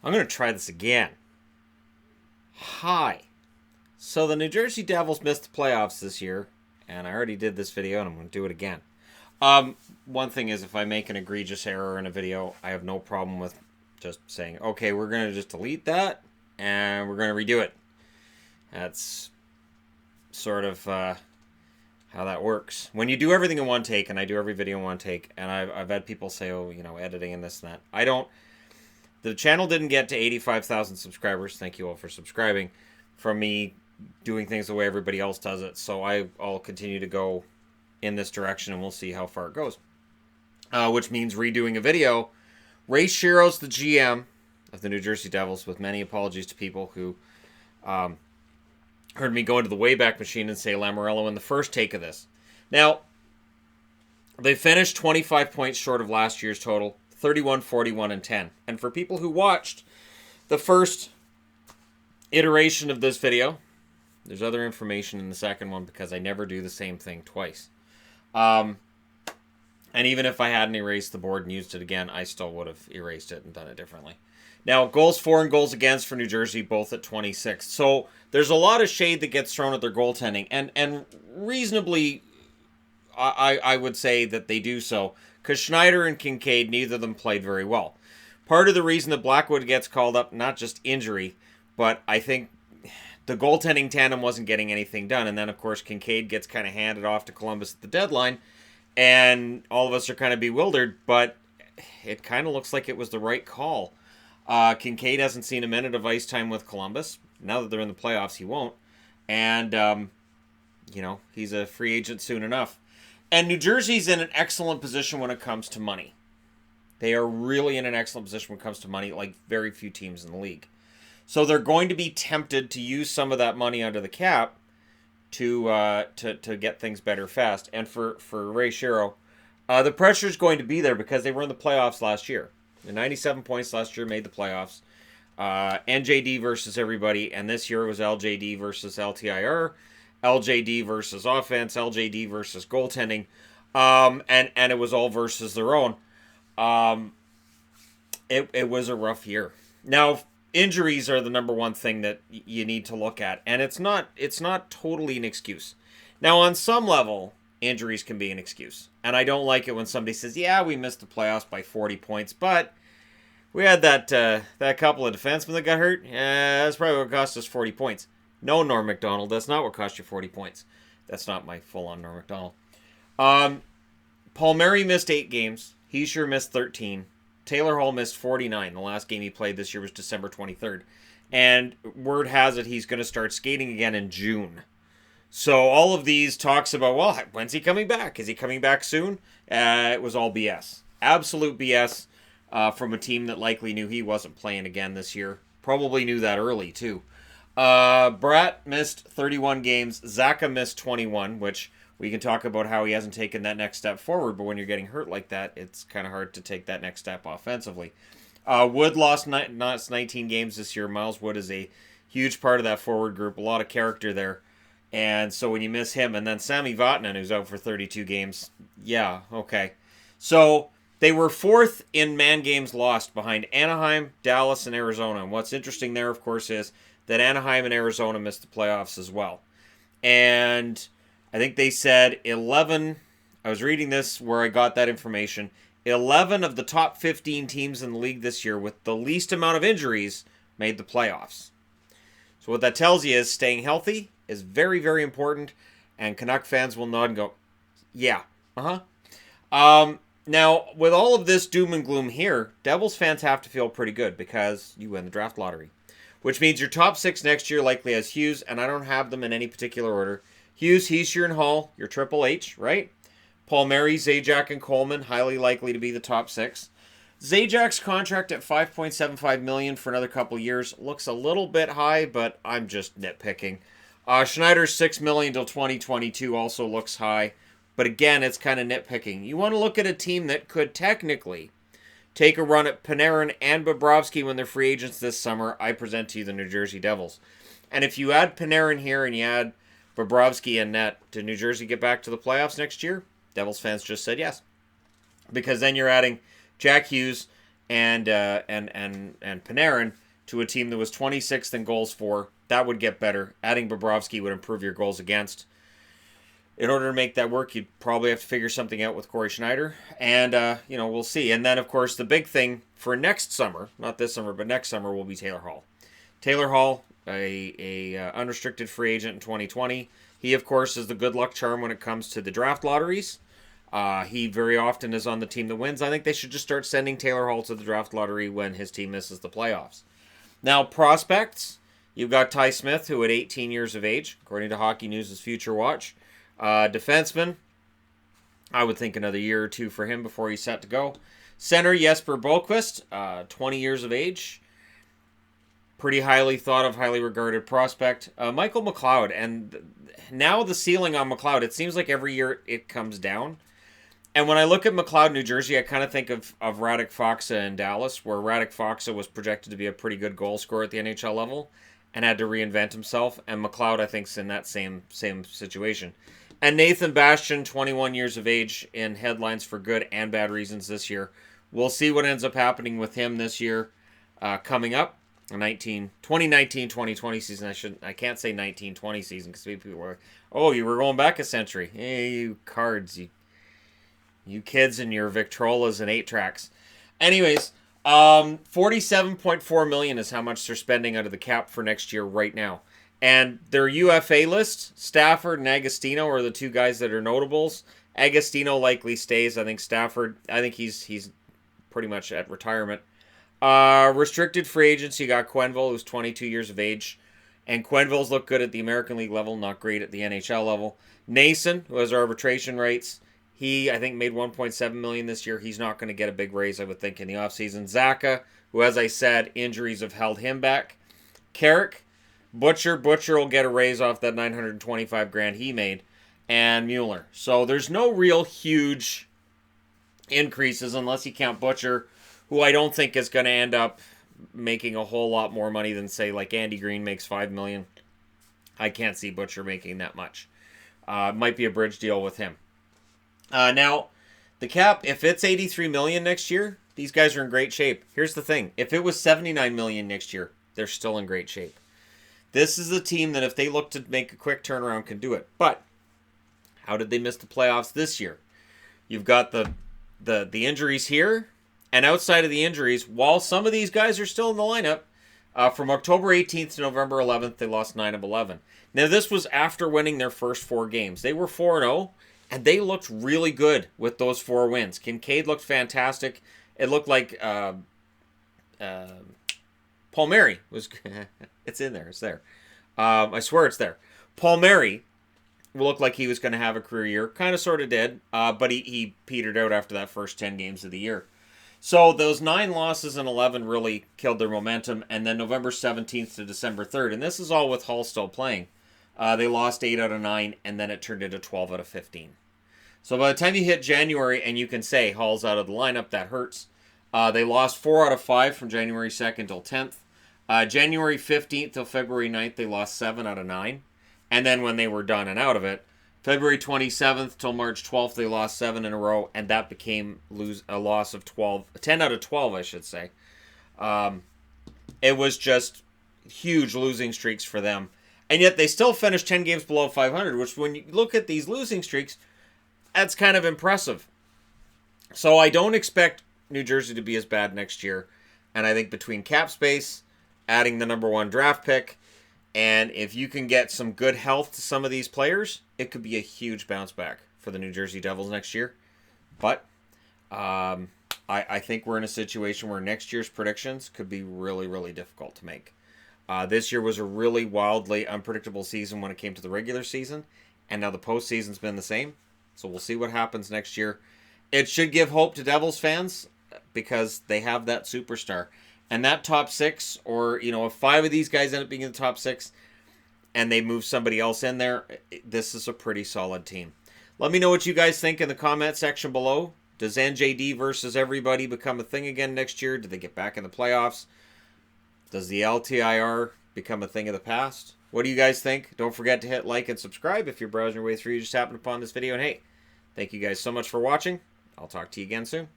I'm going to try this again. Hi. So the New Jersey Devils missed the playoffs this year, and I already did this video, and I'm going to do it again. One thing is, if I make an egregious error in a video, I have no problem with just saying, okay, we're going to just delete that, and we're going to redo it. That's sort of how that works. When you do everything in one take, and I do every video in one take, and I've had people say, oh, editing and this and that. I don't. The channel didn't get to 85,000 subscribers. Thank you all for subscribing. From me doing things the way everybody else does it. So I'll continue to go in this direction, and we'll see how far it goes. Which means redoing a video. Ray Shiro's the GM of the New Jersey Devils, with many apologies to people who heard me go into the Wayback Machine and say Lamoriello in the first take of this. Now, they finished 25 points short of last year's total, 31, 41, and 10. And for people who watched the first iteration of this video, there's other information in the second one because I never do the same thing twice. And even if I hadn't erased the board and used it again, I still would have erased it and done it differently. Now, goals for and goals against for New Jersey, both at 26. So there's a lot of shade that gets thrown at their goaltending. And reasonably, I would say that they do so. Because Schneider and Kincaid, neither of them played very well. Part of the reason that Blackwood gets called up, not just injury, but I think the goaltending tandem wasn't getting anything done. And then, of course, Kincaid gets kind of handed off to Columbus at the deadline. And all of us are kind of bewildered, but it kind of looks like it was the right call. Kincaid hasn't seen a minute of ice time with Columbus. Now that they're in the playoffs, he won't. And, he's a free agent soon enough. And New Jersey's in an excellent position when it comes to money. They are really in an excellent position when it comes to money, like very few teams in the league. So they're going to be tempted to use some of that money under the cap to get things better fast. And for Ray Shero, the pressure is going to be there because they were in the playoffs last year. The 97 points last year made the playoffs. NJD versus everybody, and this year it was LJD versus LTIR, LJD versus offense, LJD versus goaltending, and it was all versus their own. It was a rough year. Now, injuries are the number one thing that you need to look at, and it's not totally an excuse. Now, on some level, injuries can be an excuse, and I don't like it when somebody says, "Yeah, we missed the playoffs by 40 points, but we had that couple of defensemen that got hurt. Yeah, that's probably what cost us 40 points." No, Norm Macdonald, that's not what cost you 40 points. That's not my full-on Norm Macdonald. Palmieri missed 8 games. He sure missed 13. Taylor Hall missed 49. The last game he played this year was December 23rd. And word has it he's going to start skating again in June. So all of these talks about, well, when's he coming back? Is he coming back soon? It was all BS. Absolute BS from a team that likely knew he wasn't playing again this year. Probably knew that early, too. Bratt missed 31 games. Zaka missed 21, which we can talk about how he hasn't taken that next step forward, but when you're getting hurt like that, it's kind of hard to take that next step offensively. Wood lost 19 games this year. Miles Wood is a huge part of that forward group, a lot of character there. And so when you miss him, and then Sami Vatanen, who's out for 32 games, yeah, okay. So they were 4th in man games lost behind Anaheim, Dallas, and Arizona. And what's interesting there, of course, is that Anaheim and Arizona missed the playoffs as well. And I think they said 11, I was reading this where I got that information, 11 of the top 15 teams in the league this year with the least amount of injuries made the playoffs. So what that tells you is staying healthy is very, very important, and Canuck fans will nod and go, yeah, Now, with all of this doom and gloom here, Devils fans have to feel pretty good because you win the draft lottery. Which means your top 6 next year likely has Hughes, and I don't have them in any particular order. Hughes, Heischer, and Hall, your Triple H, right? Palmieri, Zajac, and Coleman, highly likely to be the top 6. Zajac's contract at $5.75 million for another couple years looks a little bit high, but I'm just nitpicking. Schneider's $6 million till 2022 also looks high, but again, it's kind of nitpicking. You want to look at a team that could technically take a run at Panarin and Bobrovsky when they're free agents this summer. I present to you the New Jersey Devils. And if you add Panarin here and you add Bobrovsky and net, did New Jersey get back to the playoffs next year? Devils fans just said yes. Because then you're adding Jack Hughes and Panarin to a team that was 26th in goals for. That would get better. Adding Bobrovsky would improve your goals against. In order to make that work, you'd probably have to figure something out with Corey Schneider. And, we'll see. And then, of course, the big thing for next summer, not this summer, but next summer, will be Taylor Hall. Taylor Hall, a unrestricted free agent in 2020. He, of course, is the good luck charm when it comes to the draft lotteries. He very often is on the team that wins. I think they should just start sending Taylor Hall to the draft lottery when his team misses the playoffs. Now, prospects, you've got Ty Smith, who at 18 years of age, according to Hockey News' Future Watch. Defenseman, I would think another year or two for him before he's set to go. Center, Jesper Boqvist, 20 years of age. Pretty highly thought of, highly regarded prospect. Michael McLeod, and now the ceiling on McLeod, it seems like every year it comes down. And when I look at McLeod, New Jersey, I kind of think of Radek Faksa in Dallas, where Radek Faksa was projected to be a pretty good goal scorer at the NHL level and had to reinvent himself. And McLeod, I think, is in that same situation. And Nathan Bastian, 21 years of age, in headlines for good and bad reasons this year. We'll see what ends up happening with him this year coming up. 2019-2020 season. I can't say 1920 season because people were, oh, you were going back a century. Hey, you cards, you kids and your Victrolas and 8-tracks. Anyways, $47.4 million is how much they're spending out of the cap for next year right now. And their UFA list, Stafford and Agostino are the two guys that are notables. Agostino likely stays. I think Stafford, he's pretty much at retirement. Restricted free agents, you got Quenneville, who's 22 years of age. And Quenneville's look good at the American League level, not great at the NHL level. Nason, who has arbitration rights, he, I think, made $1.7 million this year. He's not going to get a big raise, I would think, in the offseason. Zaka, who, as I said, injuries have held him back. Carrick, Butcher will get a raise off that $925,000 he made. And Mueller. So there's no real huge increases unless you count Butcher, who I don't think is going to end up making a whole lot more money than, say, like Andy Green makes $5 million. I can't see Butcher making that much. Might be a bridge deal with him. Now, the cap, if it's $83 million next year, these guys are in great shape. Here's the thing. If it was $79 million next year, they're still in great shape. This is a team that if they look to make a quick turnaround can do it. But how did they miss the playoffs this year? You've got the injuries here. And outside of the injuries, while some of these guys are still in the lineup, from October 18th to November 11th, they lost 9 of 11. Now, this was after winning their first 4 games. They were 4-0, and they looked really good with those 4 wins. Kincaid looked fantastic. It looked like Palmieri was... it's in there. It's there. I swear it's there. Palmieri looked like he was going to have a career year. Kind of sort of did, but he petered out after that first 10 games of the year. So those 9 losses in 11 really killed their momentum. And then November 17th to December 3rd. And this is all with Hull still playing. They lost 8 out of 9, and then it turned into 12 out of 15. So by the time you hit January and you can say Hull's out of the lineup, that hurts. They lost 4 out of 5 from January 2nd till 10th. January 15th till February 9th, they lost 7 out of 9. And then when they were done and out of it, February 27th till March 12th, they lost 7 in a row, and that became a loss of 10 out of 12, I should say. It was just huge losing streaks for them. And yet they still finished 10 games below 500, which when you look at these losing streaks, that's kind of impressive. So I don't expect New Jersey to be as bad next year. And I think between cap space, adding the number 1 draft pick, and if you can get some good health to some of these players, it could be a huge bounce back for the New Jersey Devils next year. But I think we're in a situation where next year's predictions could be really, really difficult to make. This year was a really wildly unpredictable season when it came to the regular season, and now the postseason's been the same. So we'll see what happens next year. It should give hope to Devils fans because they have that superstar. And that top 6, or, if 5 of these guys end up being in the top 6 and they move somebody else in there, this is a pretty solid team. Let me know what you guys think in the comment section below. Does NJD versus everybody become a thing again next year? Do they get back in the playoffs? Does the LTIR become a thing of the past? What do you guys think? Don't forget to hit like and subscribe if you're browsing your way through. You just happened upon this video. And hey, thank you guys so much for watching. I'll talk to you again soon.